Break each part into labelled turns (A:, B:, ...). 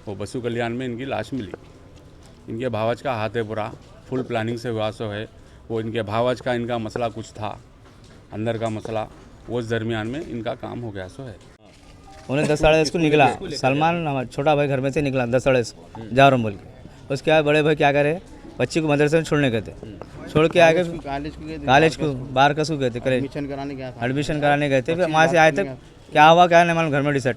A: वो बसु कल्याण में इनकी लाश मिली। इनके भावज का हाथ है पूरा, फुल प्लानिंग से हुआ सो है। वो इनके भावज का इनका मसला कुछ था, अंदर का मसला, उस दरमियान में इनका काम हो गया सो है।
B: उन्हें 10 साढ़े 10 को निकला, सलमान हमारा छोटा भाई घर में से निकला 10 साढ़े 10 को जा रहा हूँ बोल के। उसके बाद बड़े भाई क्या करे, बच्ची को मदरसे में छोड़ने गए थे, छोड़ के आगे कॉलेज को बाहर कसू गए थे, एडमिशन कराने गए थे। फिर वहाँ से आए थे, क्या हुआ क्या नहीं मालूम, घर में डिसाइड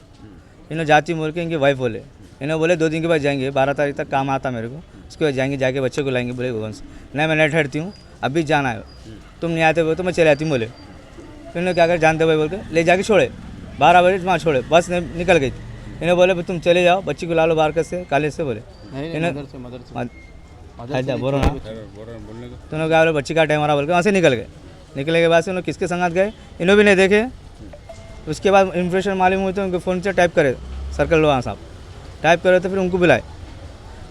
B: इन्होंने जाती बोल के इनकी वाइफ बोले, इन्होंने बोले 2 दिन के बाद जाएंगे, 12 तारीख तक काम आता मेरे को, उसके बाद जाएंगे, जाके बच्चे को लाएंगे। बोले गोगन से नहीं, मैं नेट हटती हूँ, अभी जाना है, तुम नहीं आते हो तो मैं चले आती हूँ बोले। फिर इन्होंने क्या कर जानते भाई बोल के ले जाके छोड़े, 12 बजे वहाँ छोड़े, बस निकल गई। इन्हें बोले तुम चले जाओ, बच्ची को ला लो बाहर से कॉलेज से बोले। बोलो ना तुमने क्या बोले, बच्ची का टाइम आ रहा बोल के वहाँ से निकल गए। निकलने के बाद से उन्होंने किसके संगत गए इन्होंने भी नहीं देखे। उसके बाद इन्फॉर्मेशन मालूम हुई तो उनके फ़ोन से टाइप करे, सर्कल लोहान साहब टाइप करे तो फिर उनको बुलाए।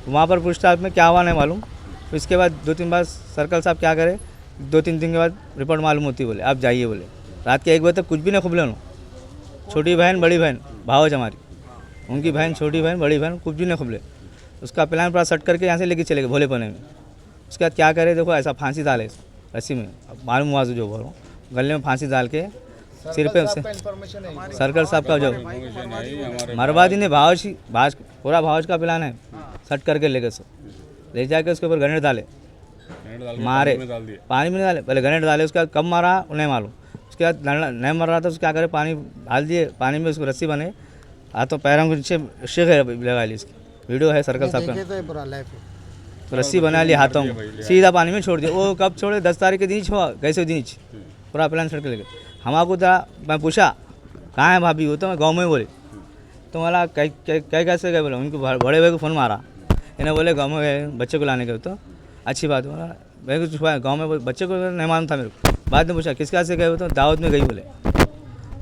B: वहाँ पर पूछताछ में क्या हुआ नहीं मालूम। फिर इसके बाद 2-3 बार सर्कल साहब क्या करे, 2-3 दिन के बाद रिपोर्ट मालूम होती, बोले आप जाइए बोले। रात के 1 बजे तक कुछ भी नहीं खुबले उन्होंने, छोटी बहन बड़ी बहन भावज हमारी, उनकी बहन छोटी बहन बड़ी बहन कुछ भी नहीं खुबले। उसका प्लान पूरा सेट करके यहाँ से लेके चले गए भोलेपने में। उसके बाद क्या करे, देखो ऐसा फांसी डाले रस्सी में, मालूम हुआ जो बोल रहा हूँ, गले में फांसी डाल के सिर पे सर्कल साहब का जो मरवादी ने भावज पूरा भावज का प्लान है, सेट करके ले जाके उसके ऊपर गनेट डाले, मारे पानी में नहीं डाले, पहले गनेट डाले, उसके बाद कब मारा नहीं मालूम। उसके बाद नहीं मर रहा था, उसको क्या करे पानी डाल दिए, पानी में उसको रस्सी बने, हाथों पैरों के नीचे शेख लगा ली, इसकी वीडियो है सर्कल साहब का, तो रस्सी बना ली हाथों में, सीधा पानी में छोड़ दिया। वो कब छोड़े, 10 तारीख के दिन छोड़ा, कैसे दिन पूरा प्लान सेट कर ले गए। हमारे था, मैं पूछा कहाँ है भाभी, वो तो मैं गाँव में बोले, तो मला कैसे गए बोले, उनको बड़े भाई को फ़ोन मारा, इन्हें बोले गाँव में गए बच्चे को लाने गए। तो अच्छी बात बोला, मैं कुछ गाँव में बच्चे को नहीं मालूम था मेरे को। बाद में पूछा किस कहा से गए हो, तो दावत में गई बोले।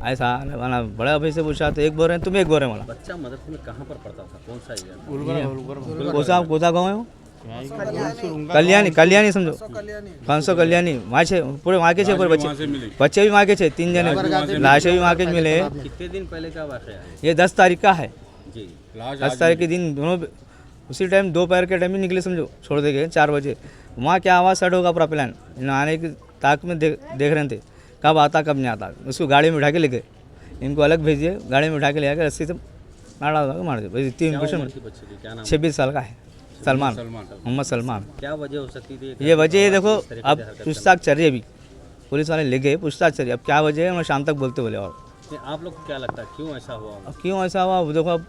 B: ऐसा माना बड़ा भाई से पूछा तो एक बोल रहे हैं, तुम एक बोल रहे हैं। मला
C: बच्चा मदरसे में कहाँ पर पढ़ता था, कौन सा एरिया,
B: कोसा गाँव है वो, कल्याणी समझो, 500 कल्याणी वहाँ छे, पूरे वहाँ के छे, पूरे बच्चे भी वहाँ के छे, 3 जने लाशें भी वहाँ के मिले।
C: कितने दिन पहले का वाक़या है
B: ये 10 तारीख का है
C: जी,
B: 10 तारीख के दिन दोनों उसी टाइम दोपहर के टाइम ही निकले समझो, छोड़ दे गए 4 बजे। वहाँ क्या आवाज़ सेट होगा पूरा प्लान, आने की ताक में देख रहे थे कब आता कब नहीं आता। उसको गाड़ी में उठा के ले गए, इनको अलग भेजिए, गाड़ी में उठा के ले आकर रस्सी से मार दे। इतनी इम्प्रेशन, 26 साल का है, सलमान, मोहम्मद सलमान।
C: क्या वजह हो सकती थी?
B: ये वजह है देखो, अब पूछताछ चल रही है, अभी पुलिस वाले ले गए, पूछताछ चल रही है, अब क्या वजह है मैं शाम तक बोलते बोले। और
C: आप लोग को क्या लगता है क्यों ऐसा हुआ?
B: अब क्यों ऐसा हुआ देखो, अब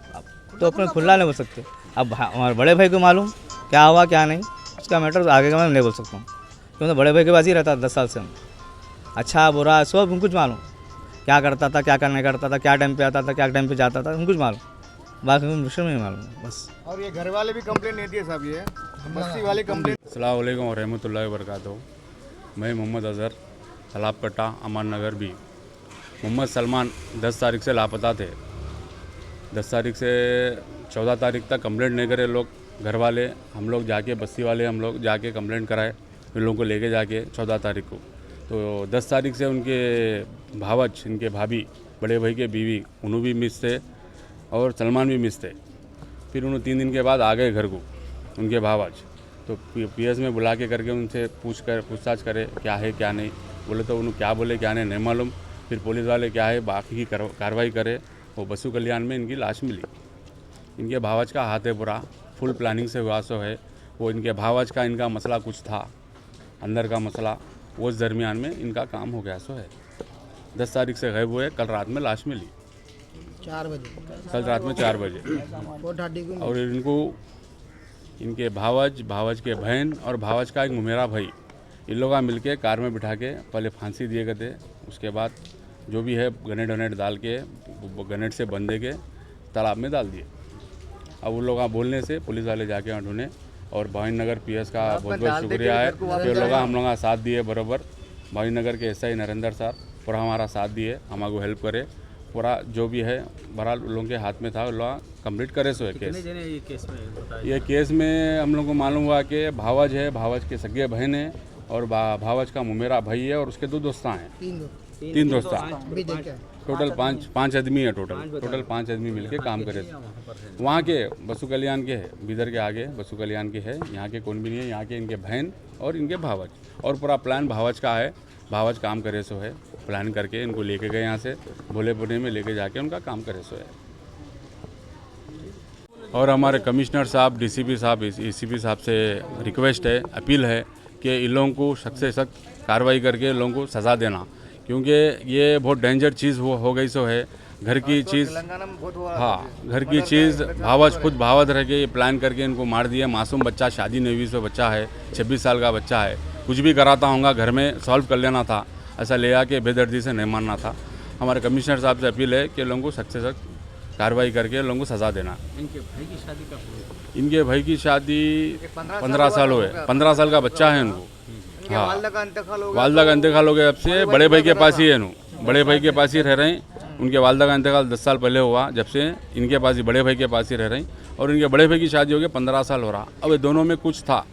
B: तो अपने खुला नहीं बोल सकते। अब हमारे बड़े भाई को मालूम क्या हुआ क्या नहीं, उसका मैटर आगे का मैं नहीं बोल सकता हूँ, क्योंकि बड़े भाई के पास ही रहता 10 साल से। अच्छा बुरा सब कुछ मालूम, क्या करता था क्या नहीं करता था, क्या टाइम पे आता था क्या टाइम पे जाता था, कुछ मालूम, बाकी मुश्किल में मालूम बस।
D: और ये घर वाले भी कंप्लेंट नहीं दिए साहब, ये बस्ती वाले कंप्लेंट।
A: अस्सलाम वालेकुम और रहमतुल्लाहि व बरकातहू। मैं मोहम्मद अज़हर, तालाब कट्टा, अमान नगर भी। मोहम्मद सलमान 10 तारीख से लापता थे। 10 तारीख से 14 तारीख तक कंप्लेंट नहीं करे लोग, घर वाले, हम लोग जाके बस्ती वाले हम लोग जाके कंप्लेंट कराए, इन लोगों को लेके जाके 14 तारीख को। तो 10 तारीख से उनके भावज, इनके भाभी, बड़े भाई के बीवी, उन्होंने भी मिस थे और सलमान भी मिस थे। फिर उन्होंने 3 दिन के बाद आ गए घर को उनके भावज, तो पीएस में बुला के करके उनसे पूछताछ करे क्या है क्या नहीं। बोले तो उन्होंने क्या बोले क्या नहीं मालूम। फिर पुलिस वाले क्या है बाकी की कार्रवाई करे। वो बसु कल्याण में इनकी लाश मिली। इनके भावज का हाथ है पूरा, फुल प्लानिंग से हुआ सो है। वो इनके भावज का इनका मसला कुछ था, अंदर का मसला, उस दरमियान में इनका काम हो गया सो है। 10 तारीख से गायब हुए, कल रात में लाश मिली
D: 4 बजे,
A: कल रात में 4 बजे। और इनको इनके भावज के बहन और भावज का एक मुमेरा भाई, इन लोग मिल के कार में बिठा के पहले फांसी दिए गए थे। उसके बाद जो भी है गनेट वनेट डाल के गनेट से बंदे के तालाब में डाल दिए। अब उन लोग बोलने से पुलिस वाले जाके वहाँ ढूंढे और भाई नगर पीएस का बहुत बहुत शुक्रिया है कि लोग हम लोग साथ दिए बराबर। भाई नगर के एसआई नरेंद्र सर पूरा हमारा साथ दिए, हमारे हेल्प करे, पूरा जो भी है बहरहाल उन लोगों के हाथ में था, लोग कंप्लीट करे सो है केस। ये केस में हम लोग को मालूम हुआ कि भावज है, भावज के सगे बहन है और भावज का मुमेरा भाई है और उसके 2 दोस्ता हैं, 3 दोस्ता। टोटल पाँच आदमी है टोटल 5 आदमी मिलके काम करे। वहाँ के बसु कल्याण के है, बिदर के आगे बसु कल्याण के है, यहाँ के कौन भी नहीं है, यहाँ के इनके बहन और इनके भावज, और पूरा प्लान भावज का है। भावज काम करे सो है, प्लान करके इनको लेके गए यहाँ से भोलेपुरे में लेके जाके उनका काम करे सो है। और हमारे कमिश्नर साहब, डीसीपी साहब, एसीपी साहब से रिक्वेस्ट है, अपील है कि इन लोगों को सख्त से सख्त कार्रवाई करके इन लोगों को सज़ा देना, क्योंकि ये बहुत डेंजर चीज़ हो गई सो है। घर की चीज़, हाँ घर की चीज़ भावज खुद भावद रह के प्लान करके इनको मार दिया। मासूम बच्चा, शादी नहीं हुई सो बच्चा है, 26 साल का बच्चा है। कुछ भी कराता होगा घर में सॉल्व कर लेना था, ऐसा ले आके बेदर्दी से नहीं मारना था। हमारे कमिश्नर साहब से अपील है कि लोगों को सख्त से सख्त कार्रवाई करके लोगों को सज़ा देना।
C: इनके भाई की शादी कब हुई?
A: इनके भाई की शादी 15 साल हुए, 15 साल का बच्चा है इनको। हाँ, वालदा का इंतकाल हो गया। अब से बड़े भाई के पास ही है नु, बड़े भाई के पास ही रह रहे हैं। उनके वालदा का इंतकाल 10 साल पहले हुआ, जब से इनके पास ही, बड़े भाई के पास ही रह रहे हैं। और इनके बड़े भाई की शादी हो गई, 15 साल हो रहा। अब ये दोनों में कुछ था,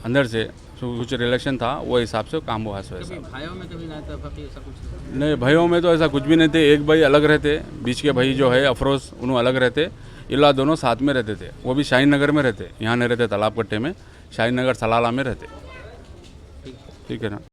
A: अंदर से कुछ रिलेशन था, वो हिसाब से काम हुआ।
C: भाइयों में कभी नहीं था ऐसा कुछ?
A: नहीं, भाइयों में तो ऐसा कुछ भी नहीं थे। एक भाई अलग रहते, बीच के भाई जो है अफरोज, उन्होंने अलग रहते। इला दोनों साथ में रहते थे। वो भी शाहीन नगर में रहते, यहाँ नहीं रहते तालाब कट्टे में, शाहीन नगर सलाला में रहते। ठीक है ना।